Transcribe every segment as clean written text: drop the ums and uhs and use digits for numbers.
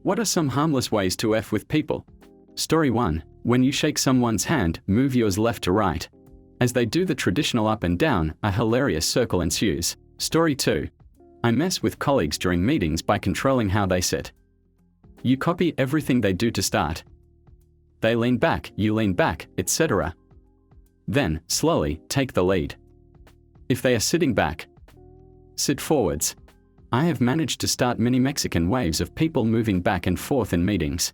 What are some harmless ways to F with people? Story 1. When you shake someone's hand, move yours left to right. As they do the traditional up and down, a hilarious circle ensues. Story 2. I mess with colleagues during meetings by controlling how they sit. You copy everything they do to start. They lean back, you lean back, etc. Then, slowly, take the lead. If they are sitting back, sit forwards. I have managed to start mini Mexican waves of people moving back and forth in meetings.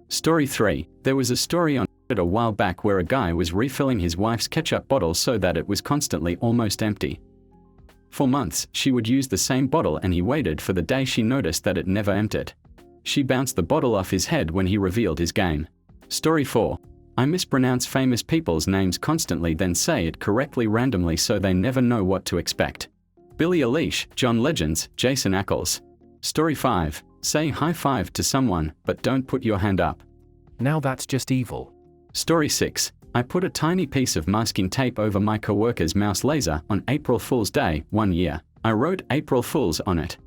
Story 3. There was a story on Reddit a while back where a guy was refilling his wife's ketchup bottle so that it was constantly almost empty. For months, she would use the same bottle and he waited for the day she noticed that it never emptied. She bounced the bottle off his head when he revealed his game. Story 4. I mispronounce famous people's names constantly then say it correctly randomly so they never know what to expect. Billie Eilish, John Legends, Jason Ackles. Story 5. Say high five to someone, but don't put your hand up. Now that's just evil. Story 6. I put a tiny piece of masking tape over my coworker's mouse laser on April Fool's Day, one year. I wrote April Fools on it.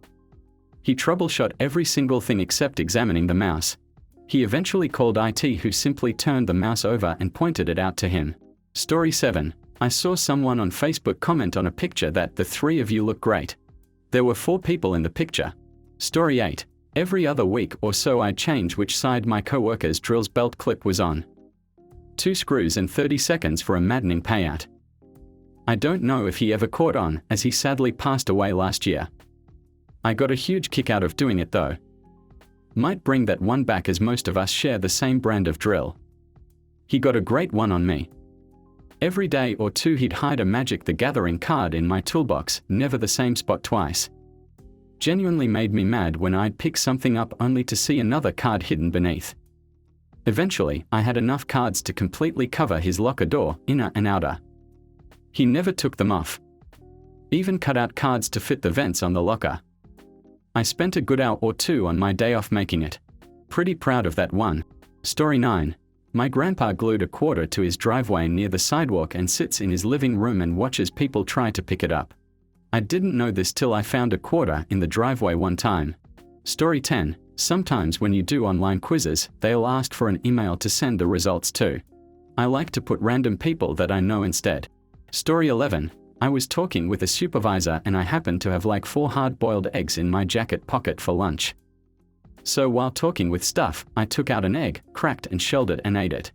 He troubleshot every single thing except examining the mouse. He eventually called IT, who simply turned the mouse over and pointed it out to him. Story 7. I saw someone on Facebook comment on a picture that the three of you look great. There were 4 people in the picture. Story 8. Every other week or so I'd change which side my coworker's drill's belt clip was on. 2 screws and 30 seconds for a maddening payout. I don't know if he ever caught on, as he sadly passed away last year. I got a huge kick out of doing it though. Might bring that one back as most of us share the same brand of drill. He got a great one on me. Every day or two he'd hide a Magic the Gathering card in my toolbox, never the same spot twice. Genuinely made me mad when I'd pick something up only to see another card hidden beneath. Eventually, I had enough cards to completely cover his locker door, inner and outer. He never took them off. Even cut out cards to fit the vents on the locker. I spent a good hour or two on my day off making it. Pretty proud of that one. Story 9. My grandpa glued a quarter to his driveway near the sidewalk and sits in his living room and watches people try to pick it up. I didn't know this till I found a quarter in the driveway one time. Story 10. Sometimes when you do online quizzes, they'll ask for an email to send the results to. I like to put random people that I know instead. Story 11. I was talking with a supervisor and I happened to have like 4 hard-boiled eggs in my jacket pocket for lunch. So while talking with stuff, I took out an egg, cracked and shelled it and ate it.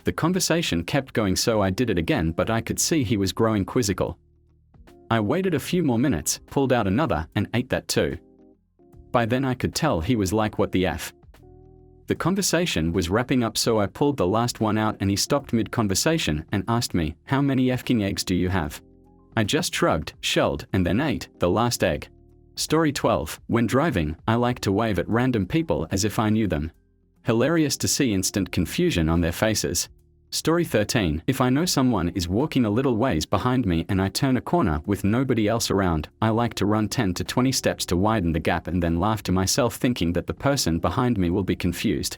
The conversation kept going, so I did it again, but I could see he was growing quizzical. I waited a few more minutes, pulled out another, and ate that too. By then I could tell he was like, what the F? The conversation was wrapping up, so I pulled the last one out and he stopped mid-conversation and asked me, how many effing eggs do you have? I just shrugged, shelled, and then ate the last egg. Story 12. When driving, I like to wave at random people as if I knew them. Hilarious to see instant confusion on their faces. Story 13. If I know someone is walking a little ways behind me and I turn a corner with nobody else around, I like to run 10 to 20 steps to widen the gap and then laugh to myself thinking that the person behind me will be confused.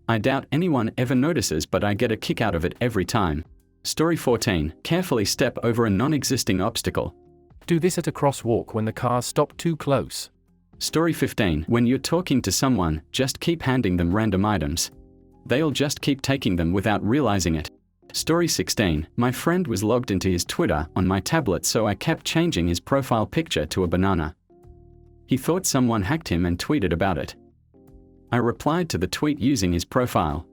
I doubt anyone ever notices, but I get a kick out of it every time. Story 14. Carefully step over a non-existing obstacle. Do this at a crosswalk when the cars stop too close. Story 15. When you're talking to someone, just keep handing them random items. They'll just keep taking them without realizing it. Story 16. My friend was logged into his Twitter on my tablet, so I kept changing his profile picture to a banana. He thought someone hacked him and tweeted about it. I replied to the tweet using his profile.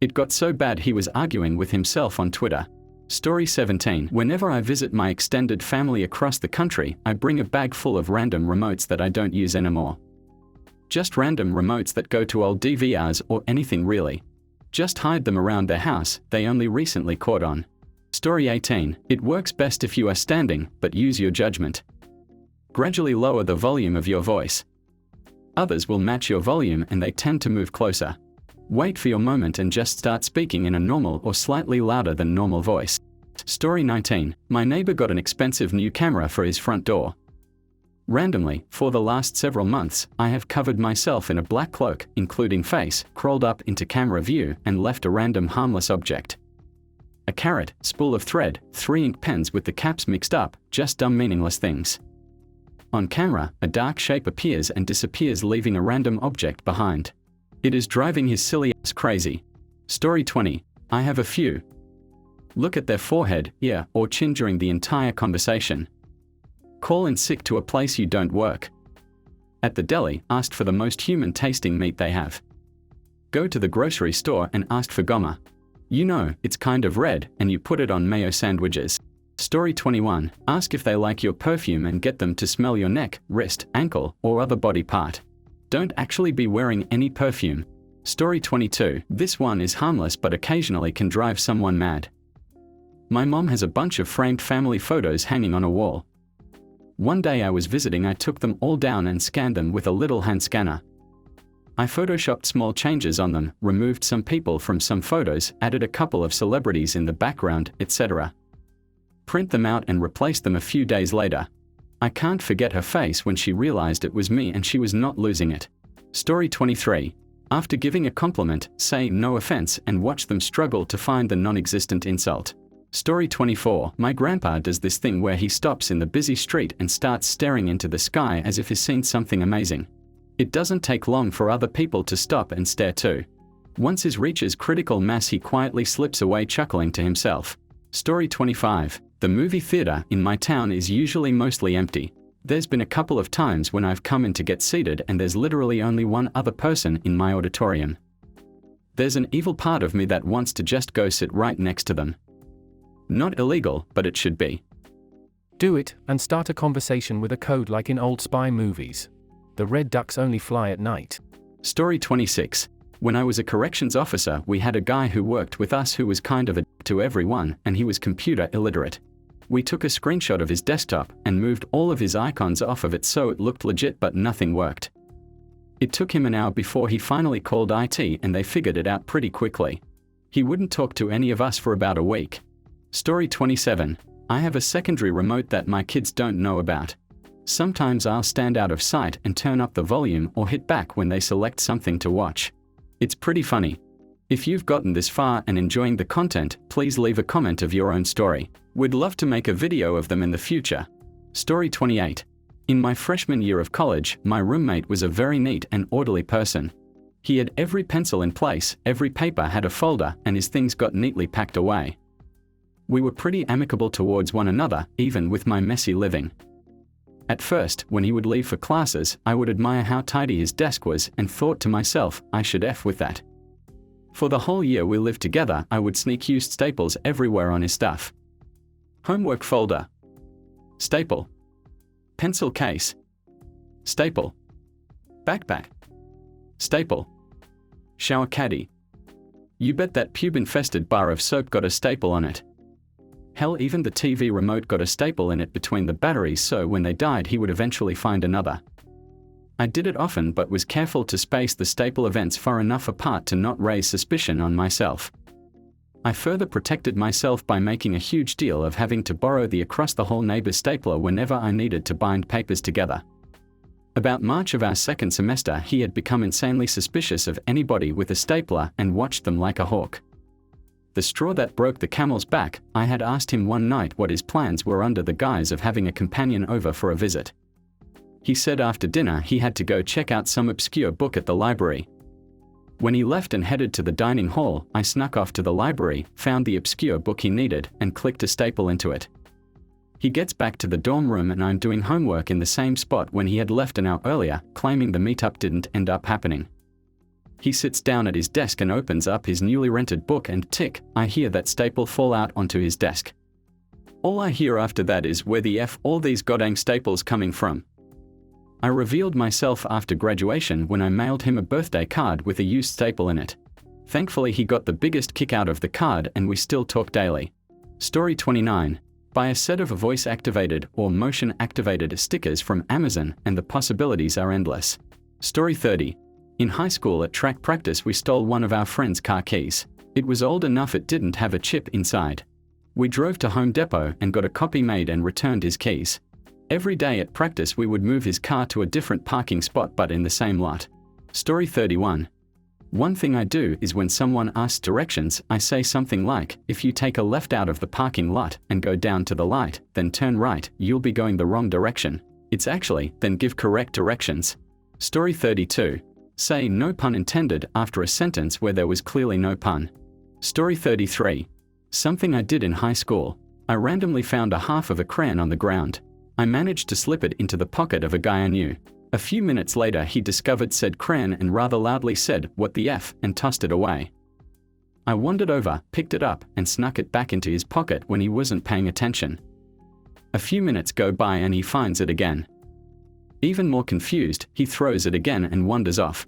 It got so bad he was arguing with himself on Twitter. Story 17. Whenever I visit my extended family across the country, I bring a bag full of random remotes that I don't use anymore. Just random remotes that go to old DVRs or anything really. Just hide them around their house, they only recently caught on. Story 18. It works best if you are standing, but use your judgment. Gradually lower the volume of your voice. Others will match your volume and they tend to move closer. Wait for your moment and just start speaking in a normal or slightly louder than normal voice. Story 19. My neighbor got an expensive new camera for his front door. Randomly, for the last several months, I have covered myself in a black cloak, including face, crawled up into camera view, and left a random harmless object. A carrot, spool of thread, 3 ink pens with the caps mixed up, just dumb meaningless things. On camera, a dark shape appears and disappears, leaving a random object behind. It is driving his silly ass crazy. Story 20. I have a few. Look at their forehead, ear, or chin during the entire conversation. Call in sick to a place you don't work. At the deli, asked for the most human-tasting meat they have. Go to the grocery store and asked for goma. You know, it's kind of red, and you put it on mayo sandwiches. Story 21. Ask if they like your perfume and get them to smell your neck, wrist, ankle, or other body part. Don't actually be wearing any perfume. Story 22. This one is harmless but occasionally can drive someone mad. My mom has a bunch of framed family photos hanging on a wall. One day I was visiting, I took them all down and scanned them with a little hand scanner. I photoshopped small changes on them, removed some people from some photos, added a couple of celebrities in the background, etc. Print them out and replace them a few days later. I can't forget her face when she realized it was me and she was not losing it. Story 23. After giving a compliment, say no offense and watch them struggle to find the non-existent insult. Story 24. My grandpa does this thing where he stops in the busy street and starts staring into the sky as if he's seen something amazing. It doesn't take long for other people to stop and stare too. Once he reaches critical mass, he quietly slips away chuckling to himself. Story 25. The movie theater in my town is usually mostly empty. There's been a couple of times when I've come in to get seated and there's literally only one other person in my auditorium. There's an evil part of me that wants to just go sit right next to them. Not illegal, but it should be. Do it, and start a conversation with a code like in old spy movies. The red ducks only fly at night. Story 26. When I was a corrections officer, we had a guy who worked with us who was kind of a to everyone, and he was computer illiterate. We took a screenshot of his desktop and moved all of his icons off of it so it looked legit, but nothing worked. It took him an hour before he finally called IT and they figured it out pretty quickly. He wouldn't talk to any of us for about a week. Story 27. I have a secondary remote that my kids don't know about. Sometimes I'll stand out of sight and turn up the volume or hit back when they select something to watch. It's pretty funny. If you've gotten this far and enjoying the content, please leave a comment of your own story. We'd love to make a video of them in the future. Story 28. In my freshman year of college, my roommate was a very neat and orderly person. He had every pencil in place, every paper had a folder, and his things got neatly packed away. We were pretty amicable towards one another, even with my messy living. At first, when he would leave for classes, I would admire how tidy his desk was and thought to myself, I should F with that. For the whole year we lived together, I would sneak used staples everywhere on his stuff. Homework folder. Staple. Pencil case. Staple. Backpack. Staple. Shower caddy. You bet that pube-infested bar of soap got a staple on it. Hell, even the TV remote got a staple in it between the batteries, so when they died he would eventually find another. I did it often but was careful to space the staple events far enough apart to not raise suspicion on myself. I further protected myself by making a huge deal of having to borrow the across-the-hall neighbor's stapler whenever I needed to bind papers together. About March of our second semester, he had become insanely suspicious of anybody with a stapler and watched them like a hawk. The straw that broke the camel's back, I had asked him one night what his plans were under the guise of having a companion over for a visit. He said after dinner he had to go check out some obscure book at the library. When he left and headed to the dining hall, I snuck off to the library, found the obscure book he needed, and clicked a staple into it. He gets back to the dorm room and I'm doing homework in the same spot when he had left an hour earlier, claiming the meetup didn't end up happening. He sits down at his desk and opens up his newly rented book and tick, I hear that staple fall out onto his desk. All I hear after that is, where the F all these goddamn staples coming from? I revealed myself after graduation when I mailed him a birthday card with a used staple in it. Thankfully he got the biggest kick out of the card and we still talk daily. Story 29. Buy a set of voice-activated or motion-activated stickers from Amazon and the possibilities are endless. Story 30. In high school at track practice we stole one of our friend's car keys. It was old enough it didn't have a chip inside. We drove to Home Depot and got a copy made and returned his keys. Every day at practice we would move his car to a different parking spot but in the same lot. Story 31. One thing I do is when someone asks directions, I say something like, if you take a left out of the parking lot and go down to the light, then turn right, you'll be going the wrong direction. It's actually, then give correct directions. Story 32. Say "no pun intended" after a sentence where there was clearly no pun. Story 33. Something I did in high school. I randomly found a half of a crayon on the ground. I managed to slip it into the pocket of a guy I knew. A few minutes later he discovered said crayon and rather loudly said, "What the F," and tossed it away. I wandered over, picked it up, and snuck it back into his pocket when he wasn't paying attention. A few minutes go by and he finds it again. Even more confused, he throws it again and wanders off.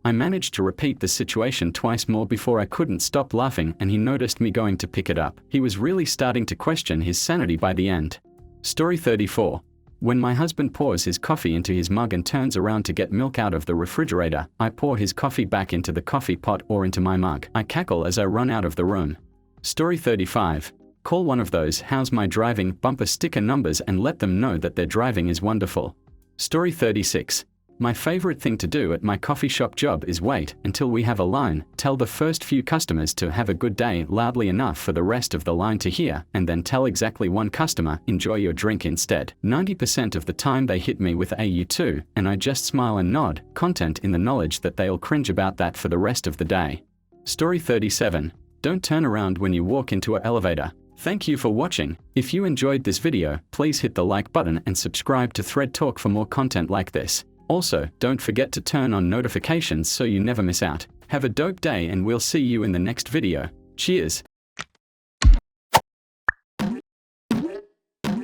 I managed to repeat the situation twice more before I couldn't stop laughing and he noticed me going to pick it up. He was really starting to question his sanity by the end. Story 34. When my husband pours his coffee into his mug and turns around to get milk out of the refrigerator, I pour his coffee back into the coffee pot or into my mug. I cackle as I run out of the room. Story 35. Call one of those "how's my driving" bumper sticker numbers and let them know that their driving is wonderful. Story 36. My favorite thing to do at my coffee shop job is wait until we have a line, tell the first few customers to have a good day loudly enough for the rest of the line to hear, and then tell exactly one customer, "enjoy your drink" instead. 90% of the time they hit me with a "you too," and I just smile and nod, content in the knowledge that they'll cringe about that for the rest of the day. Story 37. Don't turn around when you walk into an elevator. Thank you for watching. If you enjoyed this video, please hit the like button and subscribe to Thread Talk for more content like this. Also, don't forget to turn on notifications so you never miss out. Have a dope day and we'll see you in the next video. Cheers!